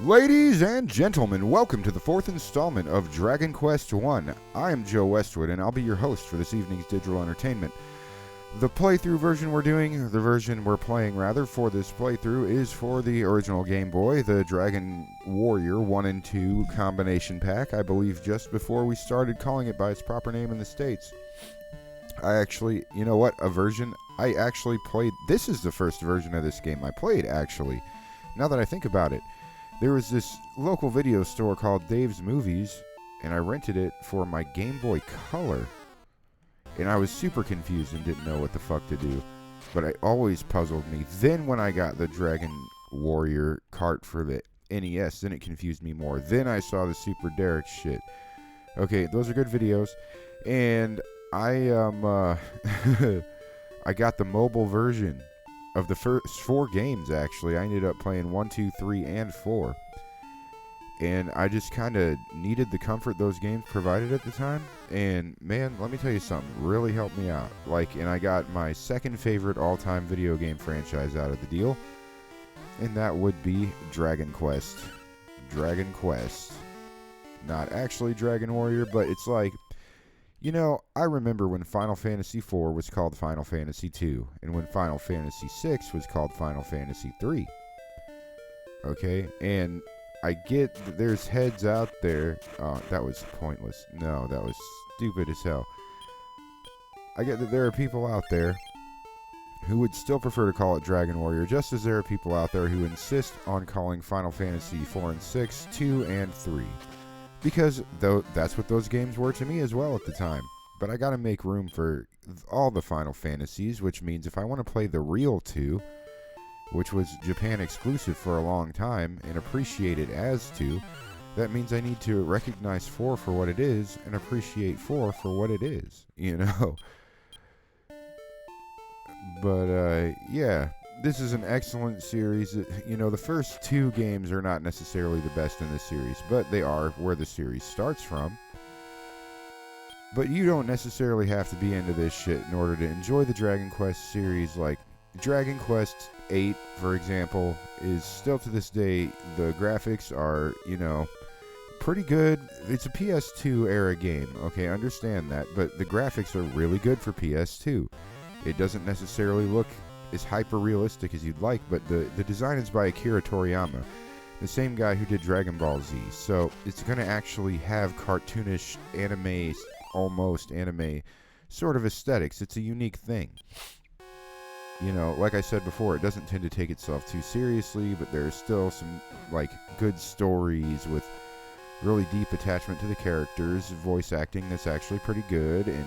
Ladies and gentlemen, welcome to the fourth installment of Dragon Quest I. I am Joe Westwood, and I'll be your host for this evening's digital entertainment. The playthrough version the version we're playing for this playthrough is for the original Game Boy, the Dragon Warrior 1 and 2 combination pack, I believe just before we started calling it by its proper name in the States. I actually played. This is the first version of this game I played, actually, now that I think about it. There was this local video store called Dave's Movies, and I rented it for my Game Boy Color. And I was super confused and didn't know what the fuck to do. But it always puzzled me. Then when I got the Dragon Warrior cart for the NES, then it confused me more. Then I saw the Super Derek shit. Okay, those are good videos. And I I got the mobile version of the first 4 games, actually. I ended up playing 1, 2, 3, and 4. And I just kind of needed the comfort those games provided at the time. And, man, let me tell you something. Really helped me out. And I got my second favorite all-time video game franchise out of the deal. And that would be Dragon Quest. Dragon Quest. Not actually Dragon Warrior, but it's like... You know, I remember when Final Fantasy IV was called Final Fantasy II, and when Final Fantasy VI was called Final Fantasy III. Okay, and I get that there's heads out there. Oh, that was pointless. No, that was stupid as hell. I get that there are people out there who would still prefer to call it Dragon Warrior, just as there are people out there who insist on calling Final Fantasy IV and VI 2 and 3. Because that's what those games were to me as well at the time. But I gotta make room for all the Final Fantasies, which means if I want to play the real 2, which was Japan exclusive for a long time, and appreciate it as 2, that means I need to recognize 4 for what it is, and appreciate 4 for what it is, you know? But, yeah. This is an excellent series. You know, the first 2 games are not necessarily the best in the series, but they are where the series starts from. But you don't necessarily have to be into this shit in order to enjoy the Dragon Quest series. Like, Dragon Quest VIII, for example, is still to this day, the graphics are, you know, pretty good. It's a PS2 era game, okay, understand that, but the graphics are really good for PS2. It doesn't necessarily look as hyper-realistic as you'd like, but the design is by Akira Toriyama, the same guy who did Dragon Ball Z, so it's going to actually have cartoonish anime, almost anime, sort of aesthetics. It's a unique thing. You know, like I said before, it doesn't tend to take itself too seriously, but there's still some, like, good stories with really deep attachment to the characters, voice acting that's actually pretty good, and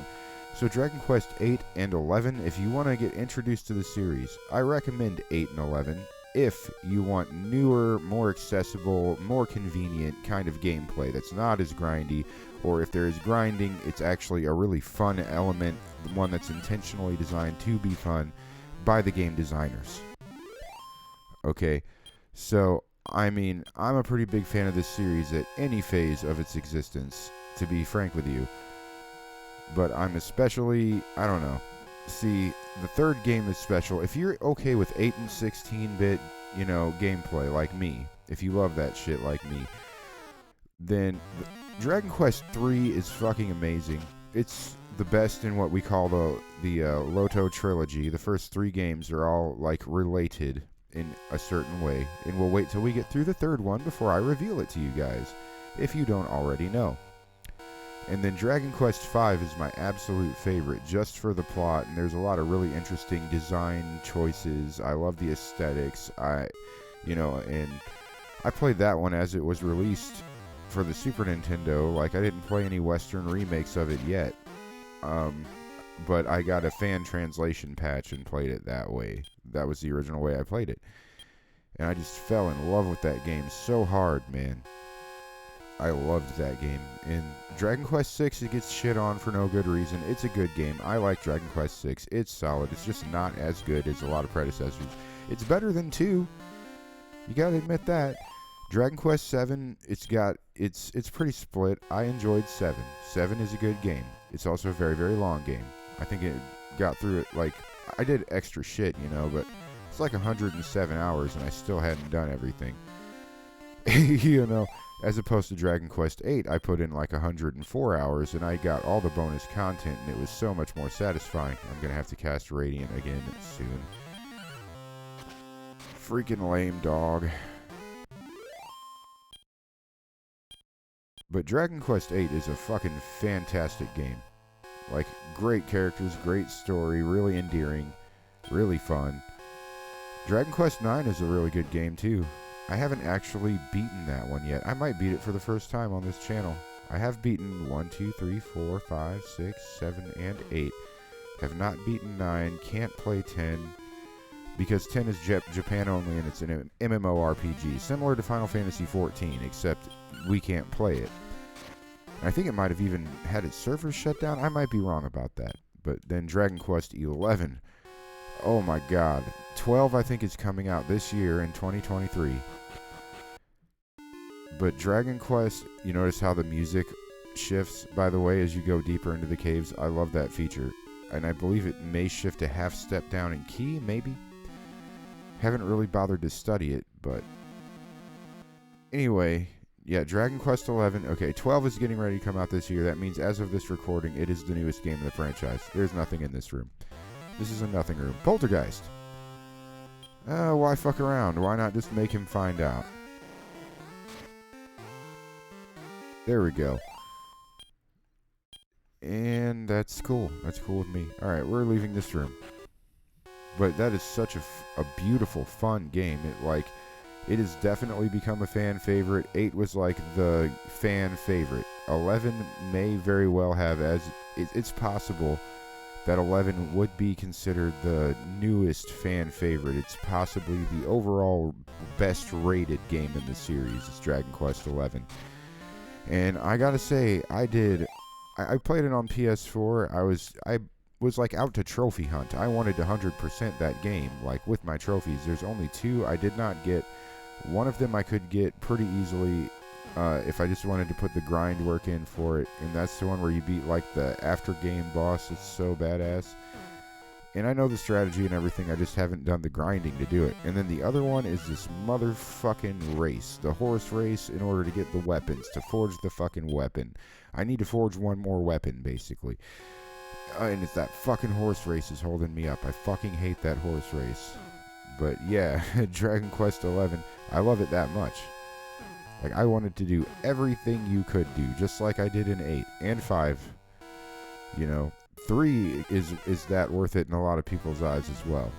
so Dragon Quest 8 and 11, if you want to get introduced to the series, I recommend 8 and 11 if you want newer, more accessible, more convenient kind of gameplay that's not as grindy, or if there is grinding, it's actually a really fun element, one that's intentionally designed to be fun by the game designers. Okay, so, I mean, I'm a pretty big fan of this series at any phase of its existence, to be frank with you. But I'm especially, I don't know. See, the third game is special. If you're okay with 8 and 16-bit, you know, gameplay like me, if you love that shit like me, then Dragon Quest 3 is fucking amazing. It's the best in what we call the Loto trilogy. The first 3 games are all, like, related in a certain way. And we'll wait till we get through the third one before I reveal it to you guys, if you don't already know. And then Dragon Quest V is my absolute favorite, just for the plot, and there's a lot of really interesting design choices. I love the aesthetics, and I played that one as it was released for the Super Nintendo. Like, I didn't play any Western remakes of it yet, but I got a fan translation patch and played it that way. That was the original way I played it. And I just fell in love with that game so hard, man. I loved that game. In Dragon Quest VI, it gets shit on for no good reason. It's a good game. I like Dragon Quest VI. It's solid. It's just not as good as a lot of predecessors. It's better than 2. You gotta admit that. Dragon Quest VII, it's pretty split. I enjoyed 7. 7 is a good game. It's also a very, very long game. I think it got through it, like, I did extra shit, you know, but it's like 107 hours and I still hadn't done everything. You know, as opposed to Dragon Quest VIII, I put in like 104 hours and I got all the bonus content and it was so much more satisfying. I'm going to have to cast Radiant again soon. Freaking lame dog. But Dragon Quest VIII is a fucking fantastic game. Like, great characters, great story, really endearing, really fun. Dragon Quest IX is a really good game too. I haven't actually beaten that one yet. I might beat it for the first time on this channel. I have beaten 1, 2, 3, 4, 5, 6, 7, and 8. Have not beaten 9, can't play 10, because 10 is Japan only and it's an MMORPG, similar to Final Fantasy XIV, except we can't play it. I think it might have even had its servers shut down. I might be wrong about that. But then Dragon Quest XI. Oh my god. 12 I think is coming out this year in 2023. But Dragon Quest, you notice how the music shifts, by the way, as you go deeper into the caves? I love that feature. And I believe it may shift a half step down in key, maybe? Haven't really bothered to study it, but... Anyway... Yeah, Dragon Quest XI. Okay, 12 is getting ready to come out this year. That means as of this recording, it is the newest game in the franchise. There's nothing in this room. This is a nothing room. Poltergeist. Why fuck around? Why not just make him find out? There we go. And that's cool. That's cool with me. Alright, we're leaving this room. But that is such a beautiful, fun game. It has definitely become a fan favorite. 8 was like the fan favorite. 11 may very well have, it's possible that 11 would be considered the newest fan favorite. It's possibly the overall best rated game in the series. It's Dragon Quest 11. And I gotta say, I played it on PS4. I was like out to trophy hunt. I wanted to 100% that game, like with my trophies. There's only 2 I did not get. One of them I could get pretty easily if I just wanted to put the grind work in for it, and that's the one where you beat like the after game boss. It's so badass. And I know the strategy and everything, I just haven't done the grinding to do it. And then the other one is this motherfucking race, the horse race, in order to get the weapons, to forge the fucking weapon. I need to forge one more weapon, basically. And it's that fucking horse race is holding me up. I fucking hate that horse race. But yeah, Dragon Quest XI, I love it that much. Like, I wanted to do everything you could do, just like I did in 8 and 5. You know, 3 is that worth it in a lot of people's eyes as well.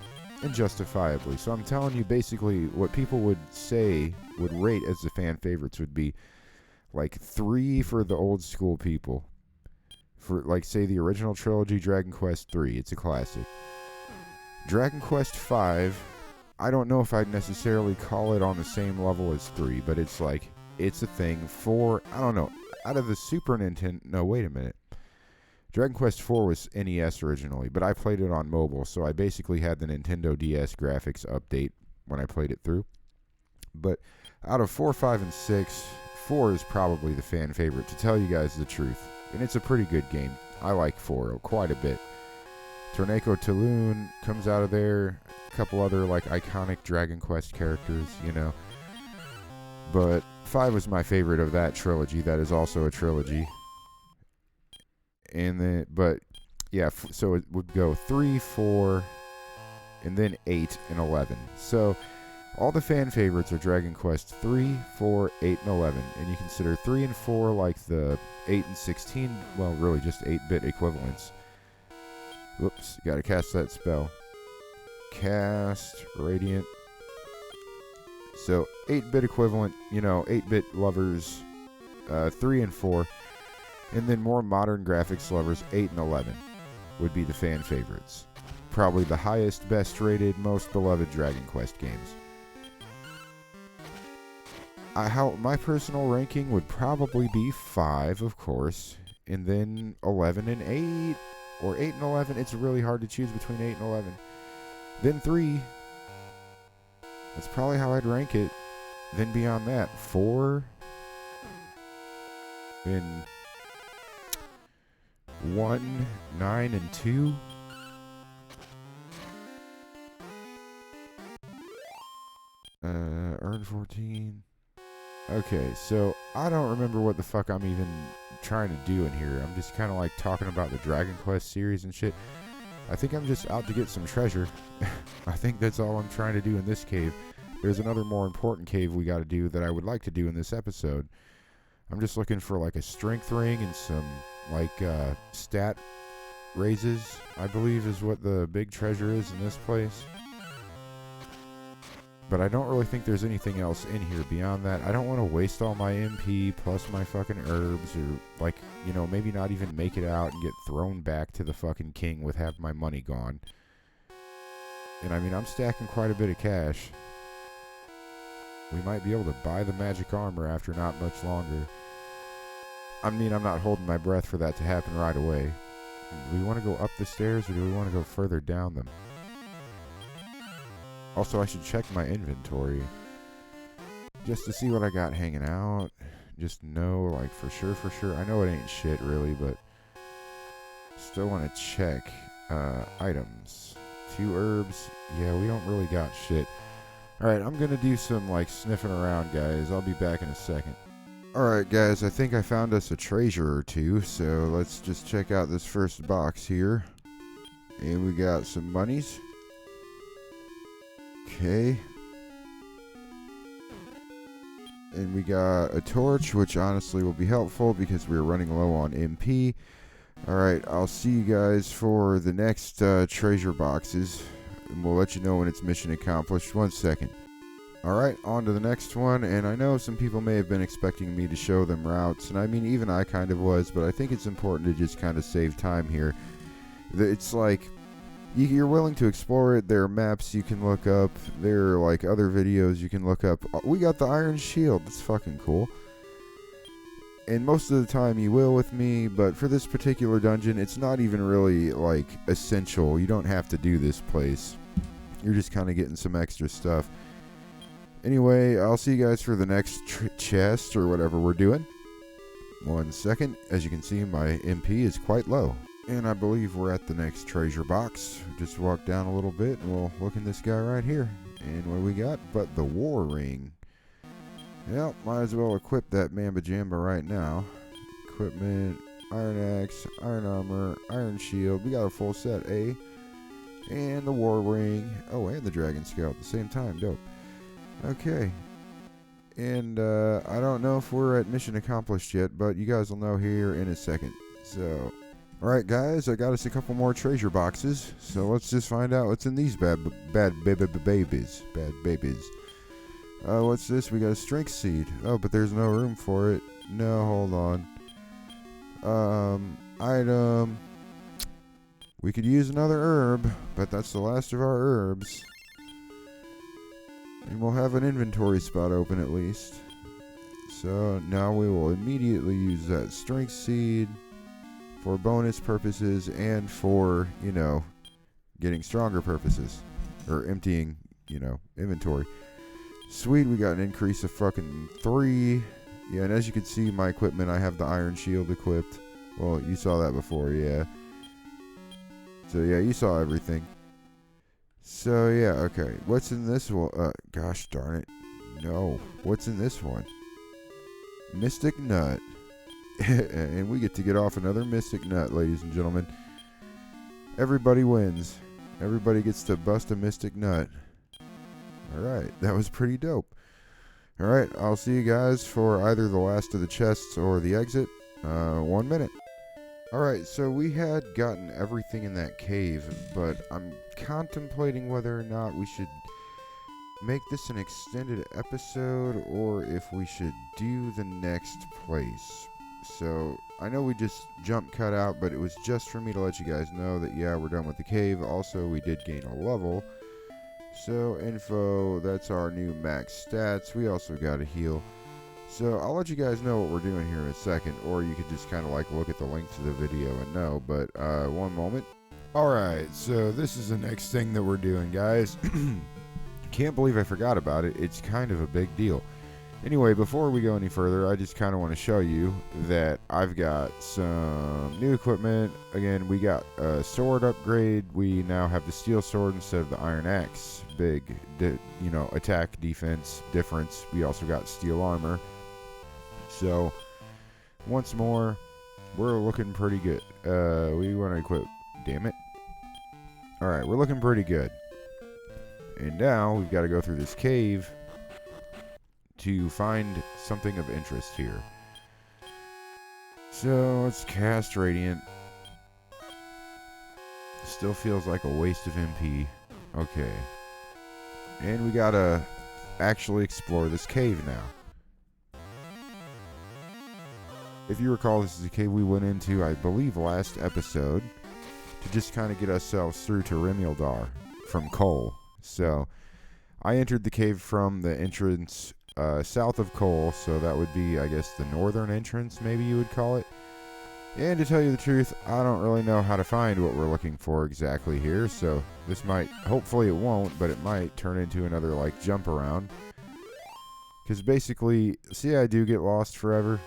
And justifiably. So I'm telling you, basically, what people would say, would rate as the fan favorites would be, like, 3 for the old school people. For, like, say, the original trilogy, Dragon Quest 3, it's a classic. Dragon Quest 5... I don't know if I'd necessarily call it on the same level as 3, but it's like, it's a thing. 4, I don't know, out of the Super Nintendo, no, wait a minute. Dragon Quest 4 was NES originally, but I played it on mobile, so I basically had the Nintendo DS graphics update when I played it through. But out of 4, 5, and 6, 4 is probably the fan favorite, to tell you guys the truth. And it's a pretty good game. I like 4 quite a bit. Torneko Taloon comes out of there. A couple other like iconic Dragon Quest characters, you know. But 5 was my favorite of that trilogy. That is also a trilogy. And then, but yeah, so it would go 3, 4, and then 8 and 11. So all the fan favorites are Dragon Quest 3, 4, 8, and 11. And you consider 3 and 4 like the 8 and 16, well, really just 8-bit equivalents. Whoops, gotta cast that spell. Cast Radiant. So 8-bit equivalent, you know, 8-bit lovers, 3 and 4. And then more modern graphics lovers, 8 and 11 would be the fan favorites. Probably the highest, best rated, most beloved Dragon Quest games. My personal ranking would probably be 5, of course, and then 11 and 8. Or 8 and 11. It's really hard to choose between 8 and 11. Then 3. That's probably how I'd rank it. Then beyond that, 4. Then 1, 9, and 2. Earn 14. Okay, so I don't remember what the fuck I'm even trying to do in here. I'm just kind of like talking about the Dragon Quest series and shit. I think I'm just out to get some treasure. I think that's all I'm trying to do in this cave. There's another more important cave we got to do that I would like to do in this episode. I'm just looking for like a strength ring and some like stat raises, I believe is what the big treasure is in this place. But I don't really think there's anything else in here beyond that. I don't want to waste all my MP plus my fucking herbs, or like, you know, maybe not even make it out and get thrown back to the fucking king with half my money gone. And I mean, I'm stacking quite a bit of cash. We might be able to buy the magic armor after not much longer. I mean, I'm not holding my breath for that to happen right away. Do we want to go up the stairs or do we want to go further down them? Also, I should check my inventory just to see what I got hanging out. Just know, like, for sure. I know it ain't shit, really, but still want to check. Items. 2 herbs. Yeah, we don't really got shit. Alright, I'm going to do some, like, sniffing around, guys. I'll be back in a second. Alright, guys, I think I found us a treasure or two, so let's just check out this first box here. And we got some monies. Okay. And we got a torch, which honestly will be helpful because we're running low on MP. Alright, I'll see you guys for the next treasure boxes. And we'll let you know when it's mission accomplished. 1 second. Alright, on to the next one. And I know some people may have been expecting me to show them routes. And I mean, even I kind of was. But I think it's important to just kind of save time here. It's like, you're willing to explore it. There are maps you can look up. There are like other videos you can look up. We got the iron shield. That's fucking cool. And most of the time you will with me, but for this particular dungeon, it's not even really like essential. You don't have to do this place. You're just kind of getting some extra stuff. Anyway, I'll see you guys for the next chest or whatever we're doing. 1 second. As you can see, my MP is quite low. And I believe we're at the next treasure box. Just walk down a little bit and we'll look in this guy right here. And what do we got? But the war ring. Yep, might as well equip that Mamba Jamba right now. Equipment, iron axe, iron armor, iron shield. We got a full set, eh? And the war ring. Oh, and the dragon scale at the same time. Dope. Okay. And I don't know if we're at mission accomplished yet, but you guys will know here in a second. So, alright guys, I got us a couple more treasure boxes. So let's just find out what's in these bad babies. What's this? We got a strength seed. Oh, but there's no room for it. No, hold on. Item. We could use another herb, but that's the last of our herbs. And we'll have an inventory spot open at least. So now we will immediately use that strength seed for bonus purposes and for, you know, getting stronger purposes. Or emptying, you know, inventory. Sweet, we got an increase of fucking 3. Yeah, and as you can see, my equipment, I have the iron shield equipped. Well, you saw that before, yeah. So, yeah, you saw everything. So, yeah, okay. What's in this one? Gosh darn it. No. What's in this one? Mystic Nut. And we get to get off another Mystic Nut, ladies and gentlemen. Everybody wins. Everybody gets to bust a Mystic Nut. Alright, that was pretty dope. Alright, I'll see you guys for either the last of the chests or the exit. 1 minute. Alright, so we had gotten everything in that cave, but I'm contemplating whether or not we should make this an extended episode or if we should do the next place. So, I know we just jump cut out, but it was just for me to let you guys know that, yeah, we're done with the cave. Also, we did gain a level. So, info, that's our new max stats. We also got a heal. So, I'll let you guys know what we're doing here in a second, or you could just kind of like look at the link to the video and know, but 1 moment. Alright, so this is the next thing that we're doing, guys. Can't believe I forgot about it. It's kind of a big deal. Anyway, before we go any further, I just kind of want to show you that I've got some new equipment. Again, we got a sword upgrade. We now have the steel sword instead of the iron axe. Big, you know, attack, defense difference. We also got steel armor. So, once more, we're looking pretty good. We want to equip. Damn it. Alright, we're looking pretty good. And now, we've got to go through this cave to find something of interest here. So, let's cast Radiant. Still feels like a waste of MP. Okay. And we gotta actually explore this cave now. If you recall, this is a cave we went into, I believe, last episode to just kind of get ourselves through to Remildar from Cole. So, I entered the cave from the entrance south of Cole, so that would be, I guess, the northern entrance, maybe you would call it. And to tell you the truth, I don't really know how to find what we're looking for exactly here, so this might, hopefully it won't, but it might turn into another, like, jump around. Because basically, see, I do get lost forever.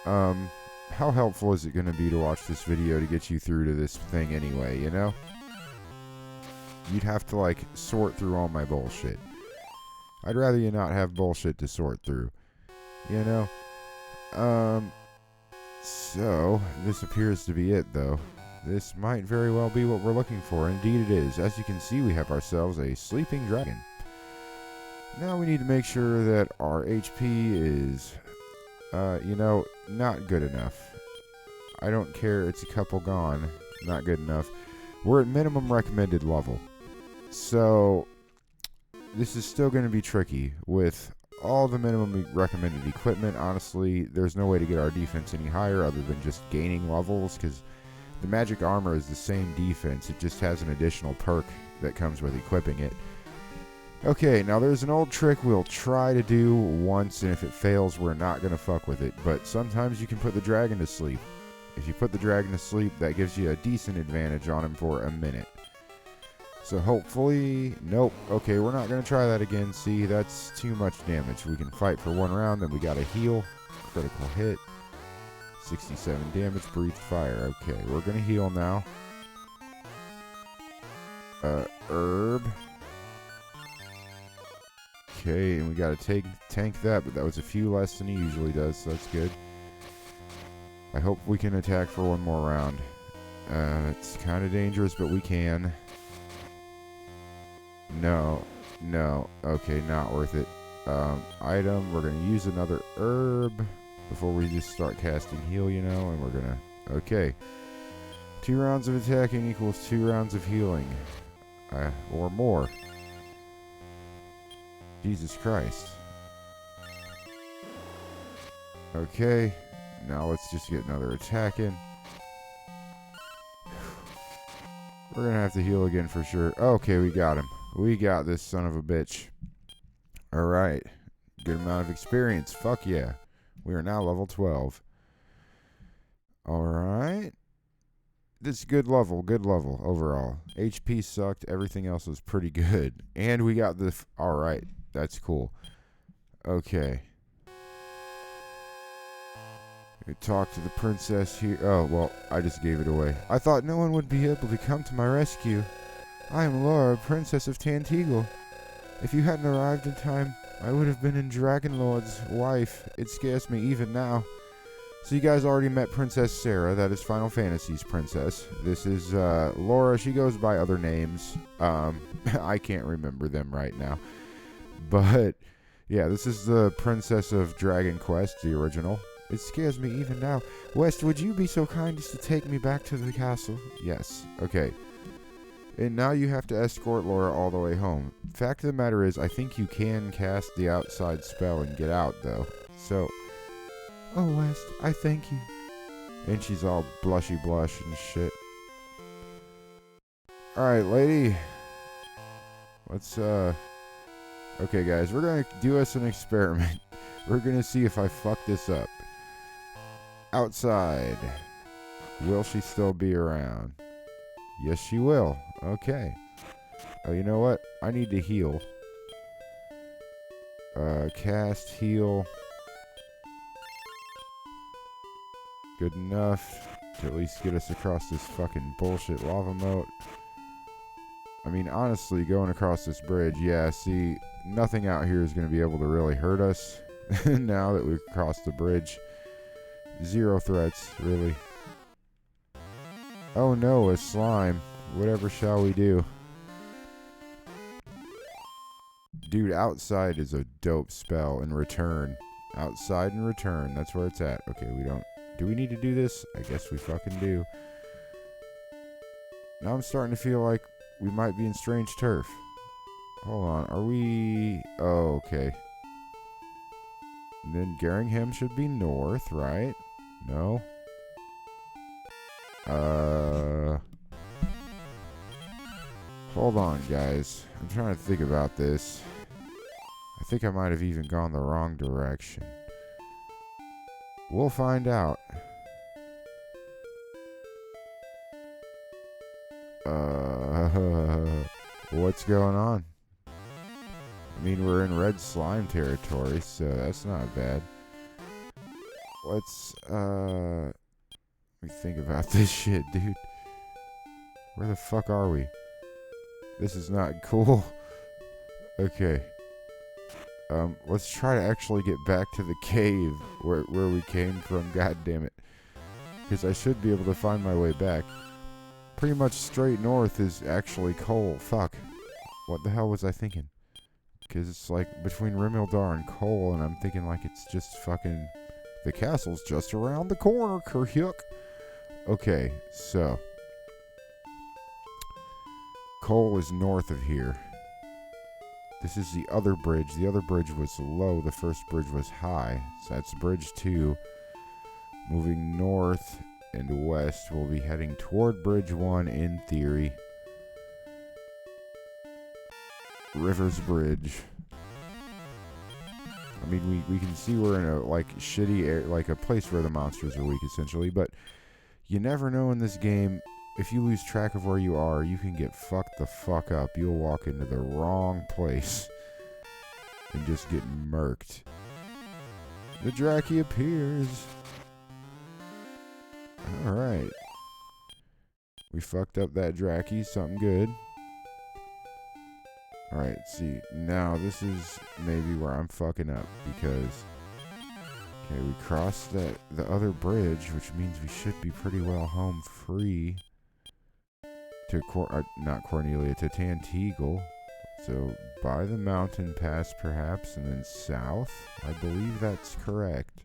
How helpful is it going to be to watch this video to get you through to this thing anyway, you know? You'd have to, like, sort through all my bullshit. I'd rather you not have bullshit to sort through, you know? So, this appears to be it, though. This might very well be what we're looking for. Indeed it is. As you can see, we have ourselves a sleeping dragon. Now we need to make sure that our HP is, you know, not good enough. I don't care, it's a couple gone. Not good enough. We're at minimum recommended level. So, this is still going to be tricky with all the minimum recommended equipment. Honestly, there's no way to get our defense any higher other than just gaining levels, because the magic armor is the same defense. It just has an additional perk that comes with equipping it. Okay, now there's an old trick we'll try to do once, and if it fails, we're not going to fuck with it. But sometimes you can put the dragon to sleep. If you put the dragon to sleep, that gives you a decent advantage on him for a minute. So hopefully, nope. Okay, we're not going to try that again. See, that's too much damage. We can fight for one round, then we got to heal. Critical hit. 67 damage, breathe fire. Okay, we're going to heal now. Herb. Okay, and we got to tank that, but that was a few less than he usually does, so that's good. I hope we can attack for one more round. It's kind of dangerous, but we can. No. Okay, not worth it. Item, we're going to use another herb before we just start casting heal, you know, and we're going to... Okay. 2 rounds of attacking equals 2 rounds of healing. Or more. Jesus Christ. Okay. Now let's just get another attack in. We're going to have to heal again for sure. Okay, we got him. We got this son of a bitch. Alright. Good amount of experience. Fuck yeah. We are now level 12. Alright. This is good level overall. HP sucked. Everything else was pretty good. And we got the... Alright. That's cool. Okay. We talk to the princess here. Oh, well, I just gave it away. I thought no one would be able to come to my rescue. I am Lora, Princess of Tantegel. If you hadn't arrived in time, I would have been in Dragonlord's wife. It scares me even now. So you guys already met Princess Sarah. That is Final Fantasy's princess. This is Lora. She goes by other names. I can't remember them right now. But, yeah, this is the Princess of Dragon Quest, the original. It scares me even now. West, would you be so kind as to take me back to the castle? Yes. Okay. And now you have to escort Lora all the way home. Fact of the matter is, I think you can cast the outside spell and get out, though. So, oh, West, I thank you. And she's all blushy blush and shit. Alright, lady. Let's, okay, guys, we're gonna do us an experiment. We're gonna see if I fuck this up. Outside. Will she still be around? Yes, she will. Okay. Oh, you know what? I need to heal. Cast, heal. Good enough to at least get us across this fucking bullshit lava moat. I mean, honestly, going across this bridge, yeah, see, nothing out here is going to be able to really hurt us. Now that we've crossed the bridge. 0 threats, really. Oh no, a slime. Whatever shall we do? Dude, outside is a dope spell. And return. Outside and return. That's where it's at. Okay, we don't... Do we need to do this? I guess we fucking do. Now I'm starting to feel like we might be in strange turf. Hold on. Are we... Oh, okay. And then Garringham should be north, right? No? Hold on, guys. I'm trying to think about this. I think I might have even gone the wrong direction. We'll find out. What's going on? I mean, we're in red slime territory, so that's not bad. Let's, let me think about this shit, dude. Where the fuck are we? This is not cool. Okay. Let's try to actually get back to the cave where we came from, god damn it. Because I should be able to find my way back. Pretty much straight north is actually coal. Fuck. What the hell was I thinking? Because it's like between Rimildar and Cole, and I'm thinking like it's just fucking... The castle's just around the corner, Kerhyuk. Okay, so... Cole is north of here. This is the other bridge. The other bridge was low. The first bridge was high. So that's bridge 2. Moving north and west, we'll be heading toward bridge 1 in theory. Rivers Bridge. I mean, we can see we're in a, like, shitty air, like a place where the monsters are weak, essentially. But you never know in this game. If you lose track of where you are, you can get fucked the fuck up. You'll walk into the wrong place and just get murked. The Draki appears. Alright. We fucked up that Draki. Something good. Alright, see. Now, this is maybe where I'm fucking up because... Okay, we crossed the other bridge, which means we should be pretty well home free. To not Cornelia, to Tanteagle. So by the mountain pass perhaps, and then south. I believe that's correct.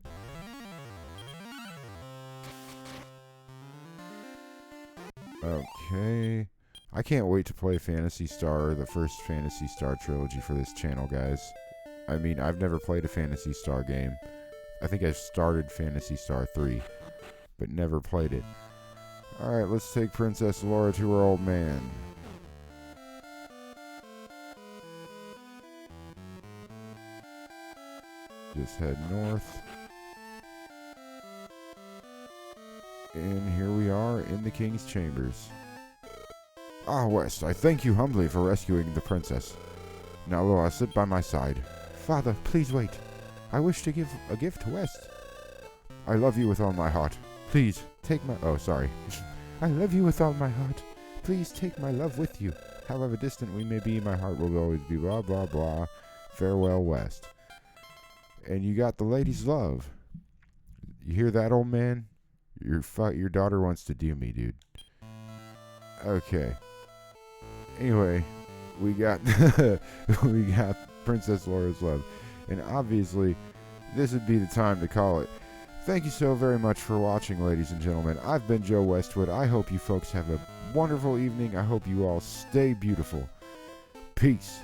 Okay. I can't wait to play Phantasy Star, the first Phantasy Star trilogy for this channel, guys. I mean, I've never played a Phantasy Star game. I think I started Phantasy Star 3, but never played it. Alright, let's take Princess Lora to her old man. Just head north. And here we are in the King's Chambers. Ah, West, I thank you humbly for rescuing the princess. Now, Lora, sit by my side. Father, please wait. I wish to give a gift to West. I love you with all my heart. Please, take my... Oh, sorry. I love you with all my heart. Please take my love with you. However distant we may be, my heart will always be blah, blah, blah. Farewell, West. And you got the lady's love. You hear that, old man? Your daughter wants to do me, dude. Okay. Anyway, we got we got Princess Lora's love. And obviously, this would be the time to call it. Thank you so very much for watching, ladies and gentlemen. I've been Joe Westwood. I hope you folks have a wonderful evening. I hope you all stay beautiful. Peace.